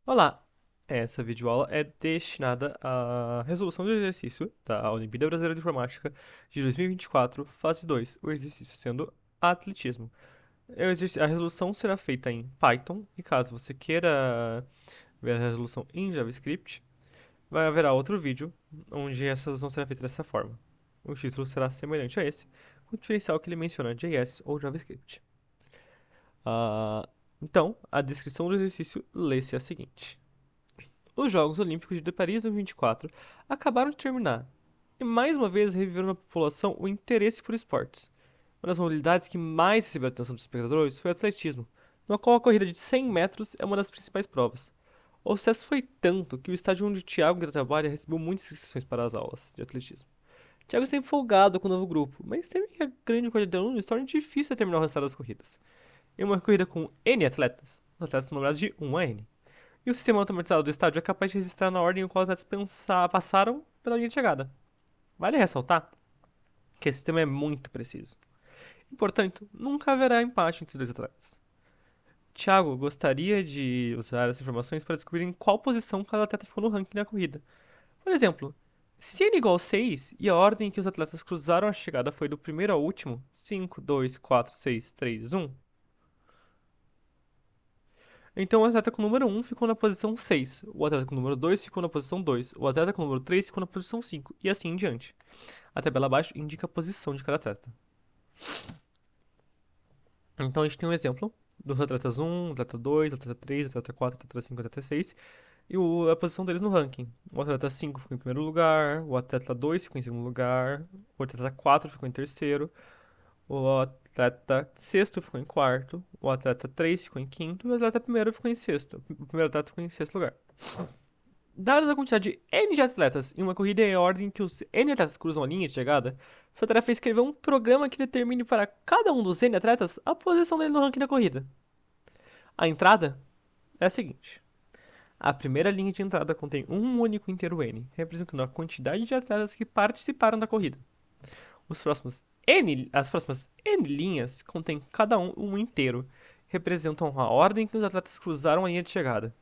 Olá! Essa videoaula é destinada à resolução do exercício da Olimpíada Brasileira de Informática de 2024, fase 2, o exercício sendo atletismo. A resolução será feita em Python, e caso você queira ver a resolução em JavaScript, haverá outro vídeo onde essa resolução será feita dessa forma. O título será semelhante a esse, com o diferencial que ele menciona JS ou JavaScript. Ah, então, a descrição do exercício lê-se a seguinte. Os Jogos Olímpicos de Paris 2024 acabaram de terminar, e mais uma vez reviveram na população o interesse por esportes. Uma das modalidades que mais recebeu a atenção dos espectadores foi o atletismo, no qual a corrida de 100 metros é uma das principais provas. O sucesso foi tanto que o estádio onde Thiago trabalha recebeu muitas inscrições para as aulas de atletismo. Thiago está empolgado com o novo grupo, mas teme que a grande quantidade de alunos torne difícil determinar o resultado das corridas. Em uma corrida com N atletas, os atletas são numerados de 1 a N. E o sistema automatizado do estádio é capaz de registrar na ordem em qual os atletas passaram pela linha de chegada. Vale ressaltar que esse sistema é muito preciso. E, portanto, nunca haverá empate entre os dois atletas. Thiago gostaria de usar essas informações para descobrir em qual posição cada atleta ficou no ranking da corrida. Por exemplo, se n igual 6 e a ordem em que os atletas cruzaram a chegada foi do primeiro ao último, 5, 2, 4, 6, 3, 1, então o atleta com o número 1 ficou na posição 6, o atleta com o número 2 ficou na posição 2, o atleta com o número 3 ficou na posição 5, e assim em diante. A tabela abaixo indica a posição de cada atleta. Então a gente tem um exemplo dos atletas 1, atleta 2, atleta 3, atleta 4, atleta 5, atleta 6, e a posição deles no ranking. O atleta 5 ficou em primeiro lugar, o atleta 2 ficou em segundo lugar, o atleta 4 ficou em terceiro, o atleta sexto ficou em quarto, o atleta 3 ficou em quinto e o atleta primeiro ficou em sexto. O primeiro atleta ficou em sexto lugar. Dadas a quantidade de N de atletas em uma corrida em ordem que os N atletas cruzam a linha de chegada, sua tarefa é escrever um programa que determine para cada um dos N atletas a posição dele no ranking da corrida. A entrada é a seguinte. A primeira linha de entrada contém um único inteiro N, representando a quantidade de atletas que participaram da corrida. As próximas N linhas contêm cada um inteiro, representam a ordem que os atletas cruzaram a linha de chegada,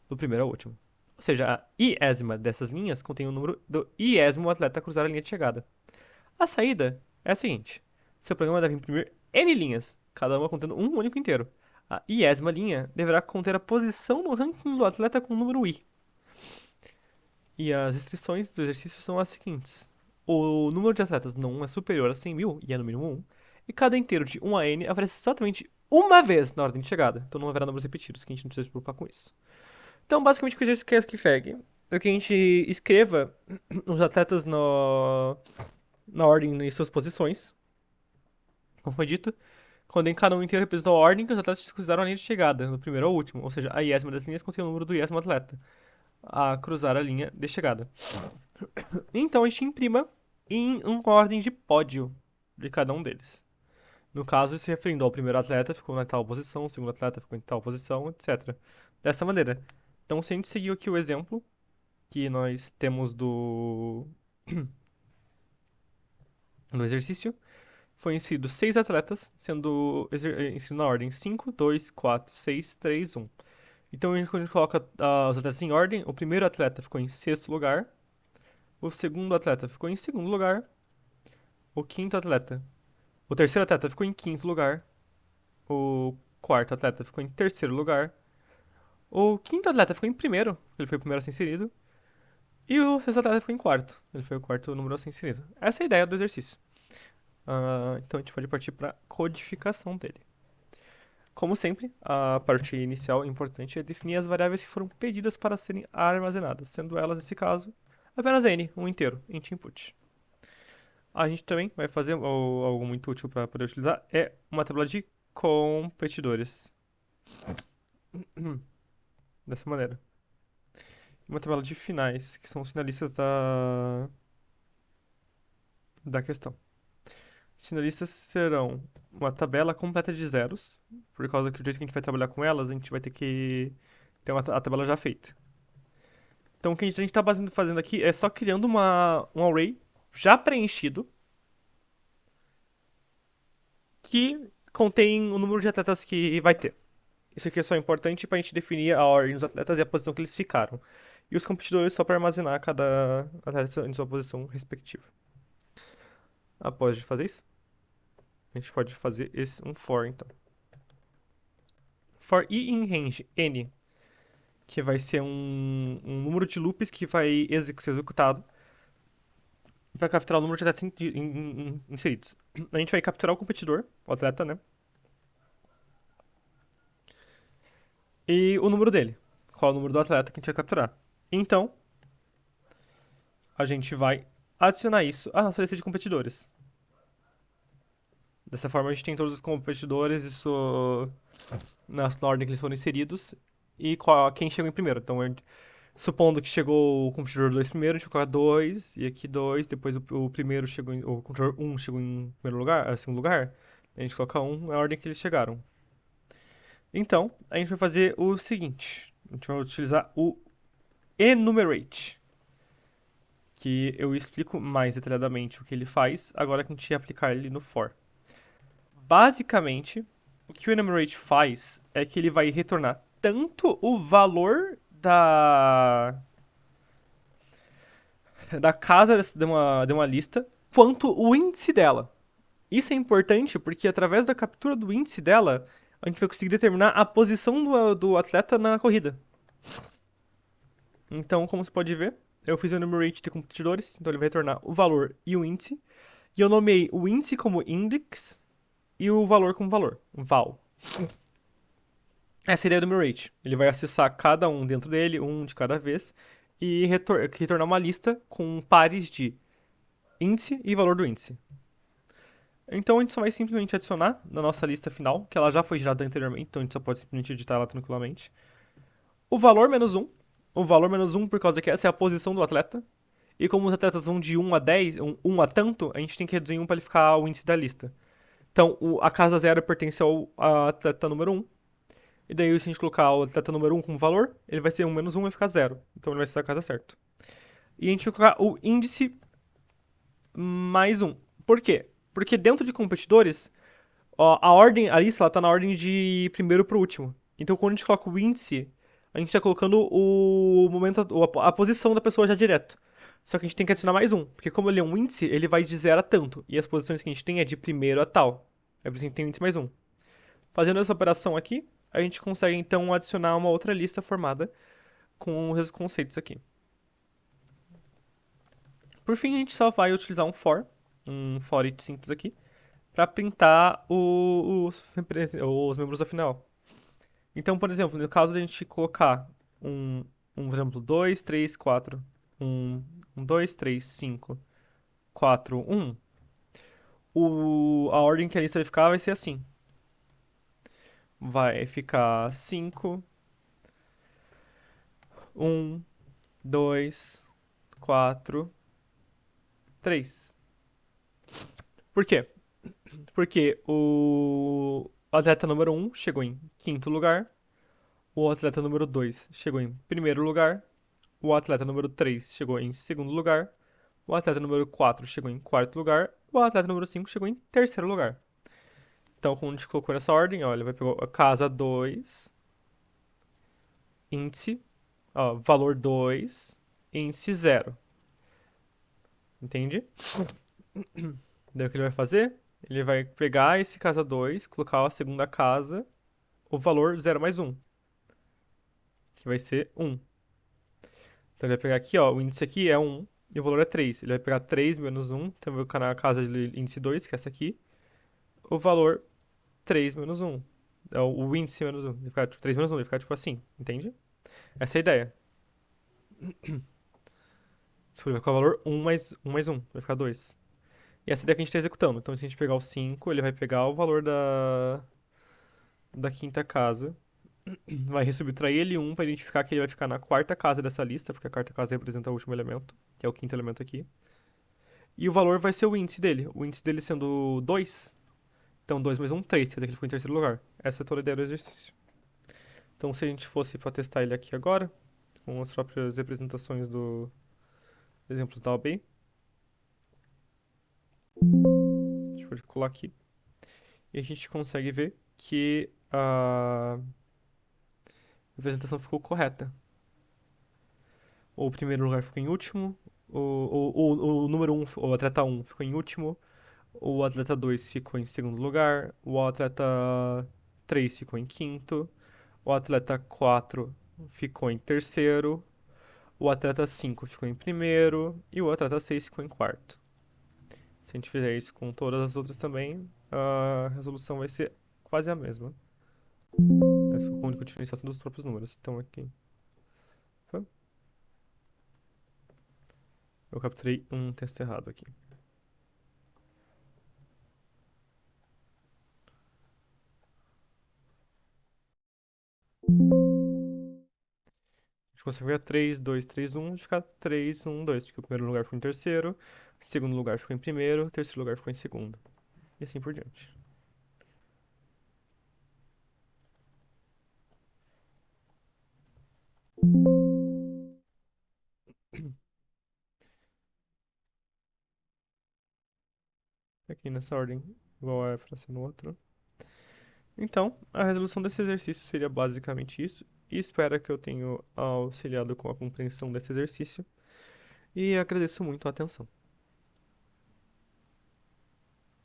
do primeiro ao último. Ou seja, a iésima dessas linhas contém o número do iésimo atleta a cruzar a linha de chegada. A saída é a seguinte: seu programa deve imprimir N linhas, cada uma contendo um único inteiro. A iésima linha deverá conter a posição no ranking do atleta com o número I. E as instruções do exercício são as seguintes: o número de atletas não é superior a 100 mil, e é no mínimo 1, e cada inteiro de 1 a n aparece exatamente uma vez na ordem de chegada. Então não haverá números repetidos, que a gente não precisa se preocupar com isso. Então, basicamente, o que a gente quer que segue é que a gente escreva os atletas na ordem em suas posições, como foi dito, quando em cada um inteiro representa a ordem que os atletas cruzaram a linha de chegada, do primeiro ao último, ou seja, a iésima das linhas contém o número do iésimo atleta a cruzar a linha de chegada. Então a gente imprima em uma ordem de pódio de cada um deles. No caso, se referindo ao primeiro atleta, ficou na tal posição, o segundo atleta ficou em tal posição, etc. Dessa maneira. Então, se a gente seguir aqui o exemplo que nós temos no exercício, foi inserido 6 atletas, sendo inserido na ordem 5, 2, 4, 6, 3, 1. Então, quando a gente coloca os atletas em ordem, o primeiro atleta ficou em sexto lugar, o segundo atleta ficou em segundo lugar, o quinto atleta. O terceiro atleta ficou em quinto lugar, o quarto atleta ficou em terceiro lugar, o quinto atleta ficou em primeiro, ele foi o primeiro a ser inserido, e o sexto atleta ficou em quarto, ele foi o quarto número a ser inserido. Essa é a ideia do exercício. Então a gente pode partir para a codificação dele. Como sempre, a parte inicial importante é definir as variáveis que foram pedidas para serem armazenadas, sendo elas, nesse caso, apenas n, um inteiro, int input. A gente também vai fazer algo muito útil para poder utilizar, é uma tabela de competidores. Dessa maneira. Uma tabela de finais, que são os finalistas da questão. Os finalistas serão uma tabela completa de zeros, por causa que o jeito que a gente vai trabalhar com elas, a gente vai ter que ter a tabela já feita. Então o que a gente está fazendo aqui é só criando um array já preenchido que contém o número de atletas que vai ter. Isso aqui é só importante para a gente definir a ordem dos atletas e a posição que eles ficaram. E os competidores só para armazenar cada atleta em sua posição respectiva. Após de fazer isso, a gente pode fazer um for, então. For i in range n, que vai ser um número de loops que vai ser executado para capturar o número de atletas inseridos. A gente vai capturar o competidor, o atleta, né? E o número dele. Qual é o número do atleta que a gente vai capturar. Então, a gente vai adicionar isso à nossa lista de competidores. Dessa forma, a gente tem todos os competidores, isso na ordem que eles foram inseridos e quem chegou em primeiro. Então, supondo que chegou o competidor 2 primeiro, a gente vai colocar 2 e aqui 2. Depois o primeiro chegou o competidor 1 chegou em primeiro lugar, segundo lugar. A gente coloca 1 na ordem que eles chegaram. Então, a gente vai fazer o seguinte: a gente vai utilizar o enumerate, que eu explico mais detalhadamente o que ele faz agora que a gente aplicar ele no for. Basicamente, o que o enumerate faz é que ele vai retornar tanto o valor da casa de uma lista, quanto o índice dela. Isso é importante porque através da captura do índice dela, a gente vai conseguir determinar a posição do atleta na corrida. Então, como você pode ver, eu fiz o enumerate de competidores, então ele vai retornar o valor e o índice. E eu nomeei o índice como index e o valor como valor, val. Essa é a ideia do enumerate. Ele vai acessar cada um dentro dele, um de cada vez, e retornar uma lista com pares de índice e valor do índice. Então a gente só vai simplesmente adicionar na nossa lista final, que ela já foi gerada anteriormente, então a gente só pode simplesmente editar ela tranquilamente. O valor menos 1. O valor menos 1 por causa que essa é a posição do atleta. E como os atletas vão de 1 a 10, 1 a tanto, a gente tem que reduzir 1 para ele ficar o índice da lista. Então a casa 0 pertence ao atleta número 1. E daí se a gente colocar o atleta número 1 como valor, ele vai ser 1 menos 1 e vai ficar 0. Então ele vai ser a casa certa. E a gente vai colocar o índice mais 1. Por quê? Porque dentro de competidores, ó, a lista ela tá na ordem de primeiro pro último. Então quando a gente coloca o índice, a gente tá colocando o momento, a posição da pessoa já direto. Só que a gente tem que adicionar mais um, porque como ele é um índice, ele vai de 0 a tanto. E as posições que a gente tem é de primeiro a tal. É por isso que a gente tem o índice mais um. Fazendo essa operação aqui, a gente consegue então adicionar uma outra lista formada com os conceitos aqui. Por fim, a gente só vai utilizar um for each simples aqui, para printar os membros da final. Então, por exemplo, no caso de a gente colocar por exemplo, 2, 3, 4, 1, 2, 3, 5, 4, 1, a ordem que a lista vai ficar vai ser assim. Vai ficar 5, 1, 2, 4, 3. Por quê? Porque o atleta número 1 chegou em quinto lugar, o atleta número 2 chegou em primeiro lugar, o atleta número 3 chegou em segundo lugar, o atleta número 4 chegou em quarto lugar, o atleta número 5 chegou em terceiro lugar. Então, como a gente colocou nessa ordem, ó, ele vai pegar a casa 2, índice, ó, valor 2, índice 0. Entende? Daí o que ele vai fazer? Ele vai pegar esse casa 2, colocar a segunda casa, o valor 0 mais 1, que vai ser 1. Então ele vai pegar aqui, ó, o índice aqui é 1 e o valor é 3. Ele vai pegar 3 menos 1, então vai colocar na casa de índice 2, que é essa aqui, o valor 3 menos 1. É o índice menos 1. Ele vai ficar tipo 3 menos 1, ele vai ficar tipo assim, entende? Essa é a ideia. Desculpa, vai ficar o valor 1 mais 1, vai ficar 2. E essa é a ideia que a gente está executando. Então se a gente pegar o 5, ele vai pegar o valor da quinta casa, vai subtrair ele 1 para identificar que ele vai ficar na quarta casa dessa lista, porque a quarta casa representa o último elemento, que é o quinto elemento aqui. E o valor vai ser o índice dele. O índice dele sendo 2. Então 2 mais 1, 3. Quer dizer que ele ficou em terceiro lugar. Essa é toda a ideia do exercício. Então se a gente fosse para testar ele aqui agora, com as próprias representações dos exemplos da OB, a gente pode colar aqui. E a gente consegue ver que representação ficou correta. O primeiro lugar ficou em último, o número um, o atleta um ficou em último, o atleta 2 ficou em segundo lugar, o atleta 3 ficou em quinto, o atleta 4 ficou em terceiro, o atleta 5 ficou em primeiro e o atleta 6 ficou em quarto. Se a gente fizer isso com todas as outras também, a resolução vai ser quase a mesma. Essa é a única diferenciação dos próprios números. Então aqui. Eu capturei um texto errado aqui. A gente consegue ver 3, 2, 3, 1, de ficar 3, 1, 2, porque o primeiro lugar ficou em terceiro, o segundo lugar ficou em primeiro, o terceiro lugar ficou em segundo. E assim por diante. Aqui nessa ordem, igual a frase no outro. Então, a resolução desse exercício seria basicamente isso, e espero que eu tenha auxiliado com a compreensão desse exercício, e agradeço muito a atenção.